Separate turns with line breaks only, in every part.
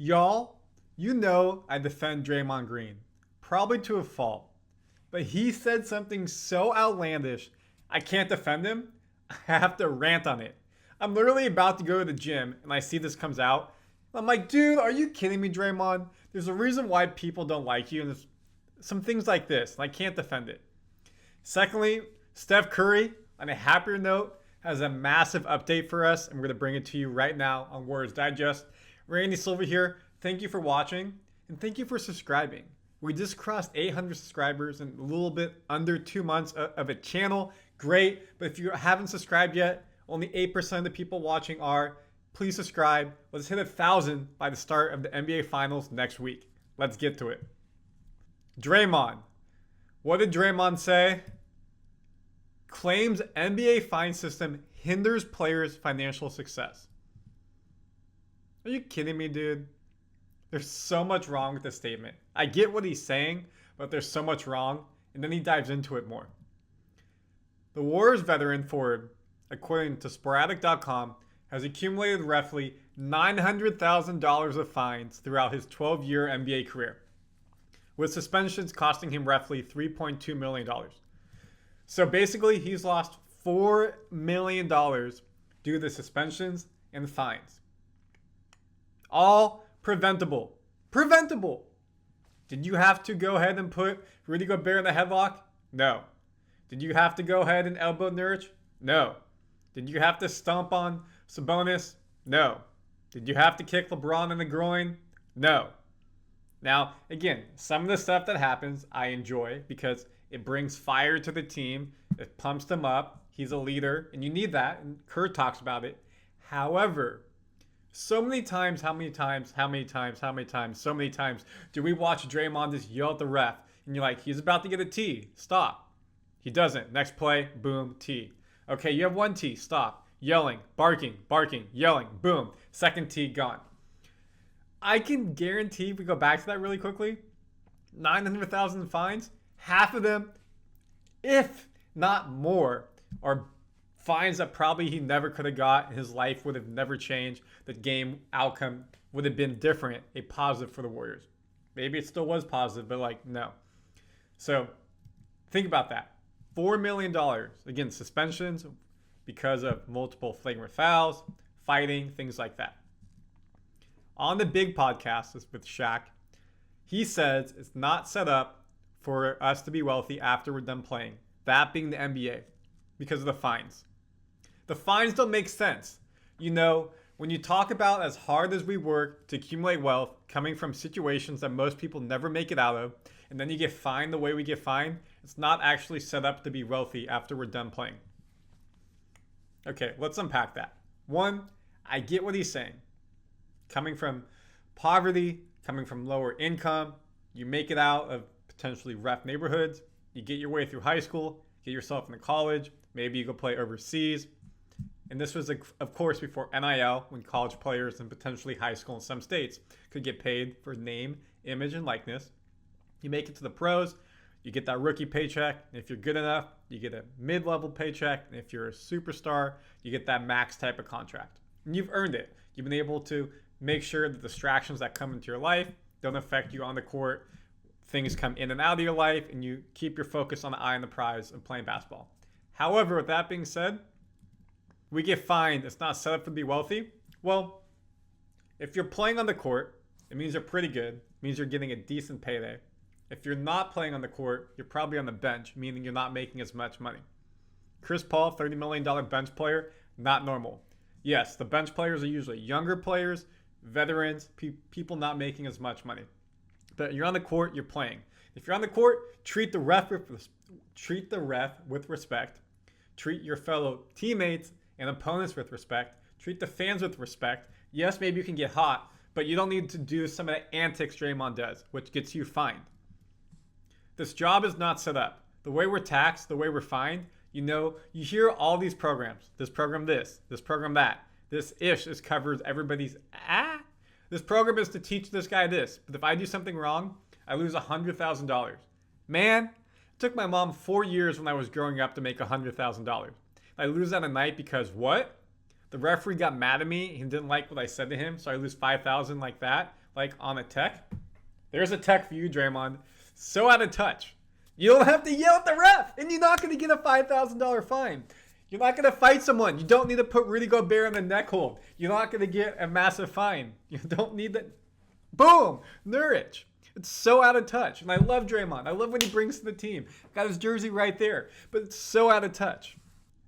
Y'all, you know I defend Draymond Green, probably to a fault. But he said something so outlandish, I can't defend him. I have to rant on it. I'm literally about to go to the gym and I see this comes out. I'm like, dude, are you kidding me, Draymond? There's a reason why people don't like you, and there's some things like this, and I can't defend it. Secondly, Steph Curry, on a happier note, has a massive update for us, and we're going to bring it to you right now on Warriors Digest. Randy Silva here. Thank you for watching, and thank you for subscribing. We just crossed 800 subscribers in a little bit under 2 months of a channel. Great, but if you haven't subscribed yet, only 8% of the people watching are. Please subscribe. Let's hit 1,000 by the start of the NBA Finals next week. Let's get to it. Draymond. What did Draymond say? Claims NBA fine system hinders players' financial success. Are you kidding me, dude? There's so much wrong with this statement. I get what he's saying, but there's so much wrong, and then he dives into it more. The Warriors veteran forward, according to Sporadic.com, has accumulated roughly $900,000 of fines throughout his 12-year NBA career, with suspensions costing him roughly $3.2 million. So basically, he's lost $4 million due to suspensions and fines. All preventable. Preventable! Did you have to go ahead and put Rudy Gobert in the headlock? No. Did you have to go ahead and elbow Nurkic? No. Did you have to stomp on Sabonis? No. Did you have to kick LeBron in the groin? No. Now, again, some of the stuff that happens I enjoy because it brings fire to the team. It pumps them up. He's a leader, and you need that, and Kurt talks about it. However, so many times do we watch Draymond just yell at the ref, and you're like, he's about to get a T. Stop. He doesn't. Next play, boom, T. Okay, you have one T. Stop. Yelling, barking, yelling, boom. Second T gone. I can guarantee, if we go back to that really quickly, 900,000 fines, half of them, if not more, are fines that probably he never could have got. His life would have never changed. The game outcome would have been different, a positive for the Warriors. Maybe it still was positive, but no. So think about that. $4 million, again, suspensions because of multiple flagrant fouls, fighting, things like that. On the big podcast with Shaq, he says it's not set up for us to be wealthy after we're done playing. That being the NBA, because of the fines. The fines don't make sense. You know, when you talk about as hard as we work to accumulate wealth, coming from situations that most people never make it out of, and then you get fined the way we get fined, it's not actually set up to be wealthy after we're done playing. Okay, let's unpack that. One, I get what he's saying. Coming from poverty, coming from lower income, you make it out of potentially rough neighborhoods, you get your way through high school, get yourself into college, maybe you go play overseas. And this was, of course, before NIL, when college players and potentially high school in some states could get paid for name, image, and likeness. You make it to the pros, you get that rookie paycheck. And if you're good enough, you get a mid-level paycheck. And if you're a superstar, you get that max type of contract. And you've earned it. You've been able to make sure that distractions that come into your life don't affect you on the court. Things come in and out of your life, and you keep your focus on the eye on the prize of playing basketball. However, with that being said, we get fined. It's not set up to be wealthy. Well, if you're playing on the court, it means you're pretty good. It means you're getting a decent payday. If you're not playing on the court, you're probably on the bench, meaning you're not making as much money. Chris Paul, $30 million bench player, not normal. Yes, the bench players are usually younger players, veterans, people not making as much money. But you're on the court, you're playing. If you're on the court, treat the ref with respect. Treat your fellow teammates and opponents with respect. Treat the fans with respect. Yes, maybe you can get hot, but you don't need to do some of the antics Draymond does, which gets you fined. This job is not set up. The way we're taxed, the way we're fined, you hear all these programs. This program this program that. This covers everybody's This program is to teach this guy this. But if I do something wrong, I lose $100,000. Man, it took my mom 4 years when I was growing up to make $100,000. I lose that a night because what? The referee got mad at me. He didn't like what I said to him, so I lose 5,000 like that, like on a tech. There's a tech for you, Draymond. So out of touch. You don't have to yell at the ref, and you're not going to get a $5,000 fine. You're not going to fight someone. You don't need to put Rudy Gobert in the neck hold. You're not going to get a massive fine. You don't need that. Boom! Nurkic. It's so out of touch. And I love Draymond. I love what he brings to the team. Got his jersey right there. But it's so out of touch.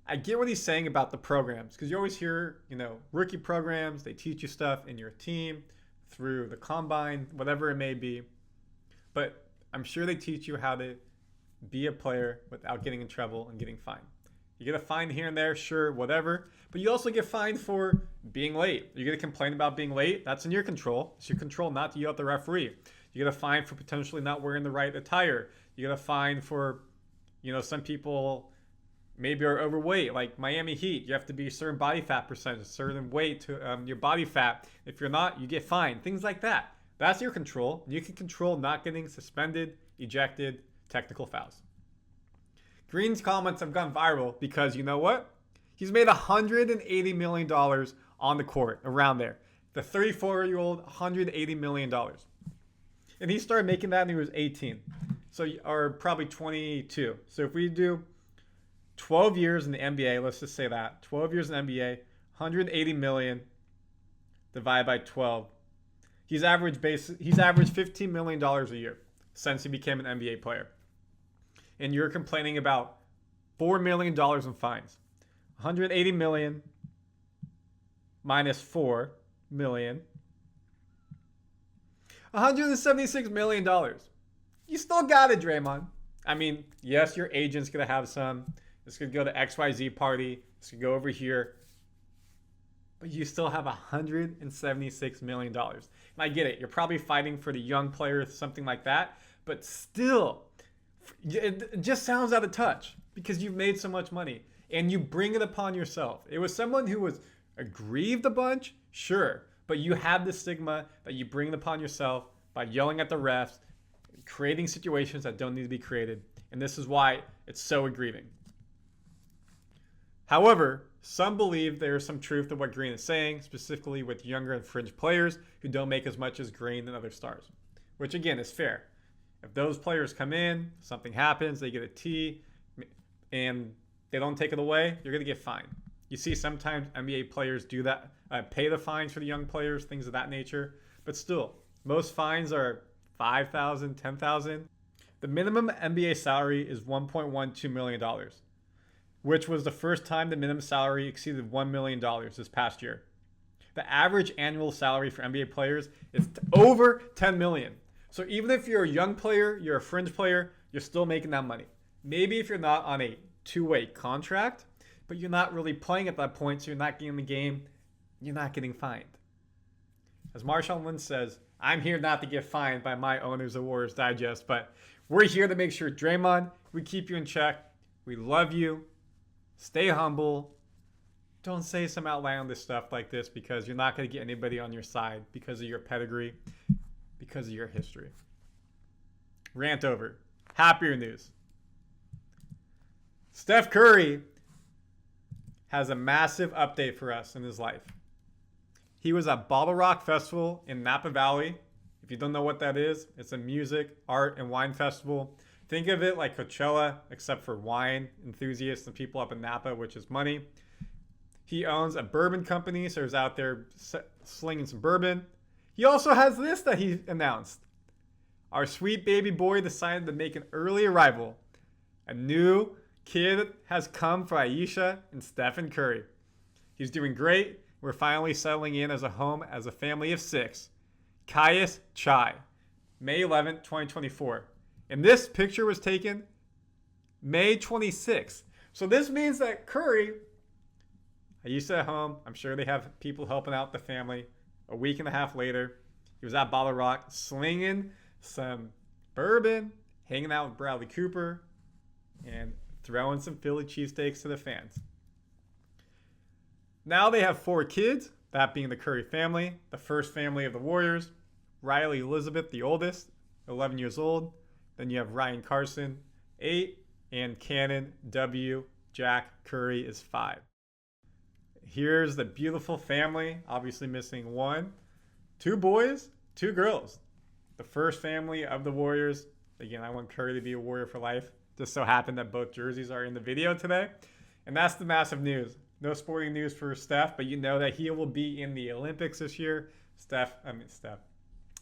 I get what he's saying about the programs. Because you always hear, rookie programs. They teach you stuff in your team through the combine, whatever it may be. But I'm sure they teach you how to be a player without getting in trouble and getting fined. You get a fine here and there, sure, whatever. But you also get fined for being late. You're going to complain about being late. That's in your control. It's your control not to yell at the referee. You get a fine for potentially not wearing the right attire. You get a fine for, some people maybe are overweight, like Miami Heat. You have to be a certain body fat percentage, a certain weight to your body fat. If you're not, you get fined. Things like that. That's your control. You can control not getting suspended, ejected, technical fouls. Green's comments have gone viral because you know what? He's made $180 million on the court, around there. The 34-year-old, $180 million. And he started making that when he was 18. Or probably 22. So if we do 12 years in the NBA, let's just say that. 12 years in the NBA, $180 million divided by 12. He's averaged $15 million a year since he became an NBA player. And you're complaining about $4 million in fines. 180 million minus 4 million. $176 million. You still got it, Draymond. I mean, yes, your agent's going to have some. This could go to XYZ party. This could go over here. But you still have $176 million. And I get it. You're probably fighting for the young players, something like that. But still, it just sounds out of touch because you've made so much money and you bring it upon yourself. It was someone who was aggrieved a bunch, sure, but you have the stigma that you bring it upon yourself by yelling at the refs, creating situations that don't need to be created, and this is why it's so aggrieving. However, some believe there is some truth to what Green is saying, specifically with younger and fringe players who don't make as much as Green and other stars, which again is fair. If those players come in, something happens, they get a T, and they don't take it away, you're going to get fined. You see sometimes NBA players do that, pay the fines for the young players, things of that nature. But still, most fines are $5,000, $10,000. The minimum NBA salary is $1.12 million, which was the first time the minimum salary exceeded $1 million this past year. The average annual salary for NBA players is over $10 million. So even if you're a young player, you're a fringe player, you're still making that money. Maybe if you're not on a two-way contract, but you're not really playing at that point, so you're not getting the game, you're not getting fined. As Marshawn Lynch says, I'm here not to get fined by my owners of Warriors Digest, but we're here to make sure, Draymond, we keep you in check. We love you. Stay humble. Don't say some outlandish stuff like this because you're not going to get anybody on your side because of your pedigree, because of your history. Rant over. Happier news. Steph Curry has a massive update for us in his life. He was at Bottle Rock Festival in Napa Valley. If you don't know what that is, it's a music, art, and wine festival. Think of it like Coachella, except for wine enthusiasts and people up in Napa, which is money. He owns a bourbon company, so he's out there slinging some bourbon. He also has this that he announced. Our sweet baby boy decided to make an early arrival. A new kid has come for Ayesha and Stephen Curry. He's doing great. We're finally settling in as a home as a family of 6. Caius Chai, May 11th, 2024. And this picture was taken May 26th. So this means that Curry, Ayesha at home, I'm sure they have people helping out the family. A week and a half later, he was at Bottle Rock slinging some bourbon, hanging out with Bradley Cooper, and throwing some Philly cheesesteaks to the fans. Now they have 4 kids, that being the Curry family, the first family of the Warriors. Riley Elizabeth, the oldest, 11 years old. Then you have Ryan Carson, 8, and Cannon W. Jack Curry is 5. Here's the beautiful family. Obviously missing one. 2 boys, 2 girls. The first family of the Warriors. Again, I want Curry to be a Warrior for life. Just so happened that both jerseys are in the video today. And that's the massive news. No sporting news for Steph, but you know that he will be in the Olympics this year.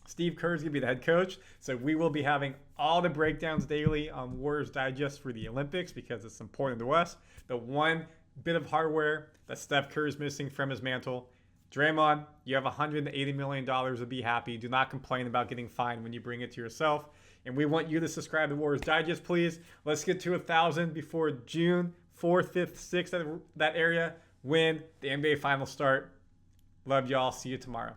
Steve Kerr's going to be the head coach. So we will be having all the breakdowns daily on Warriors Digest for the Olympics because it's important to us. The one bit of hardware that Steph Curry is missing from his mantle. Draymond, you have $180 million to be happy. Do not complain about getting fined when you bring it to yourself. And we want you to subscribe to Warriors Digest, please. Let's get to 1,000 before June 4th, 5th, 6th, that area when the NBA Finals start. Love y'all. See you tomorrow.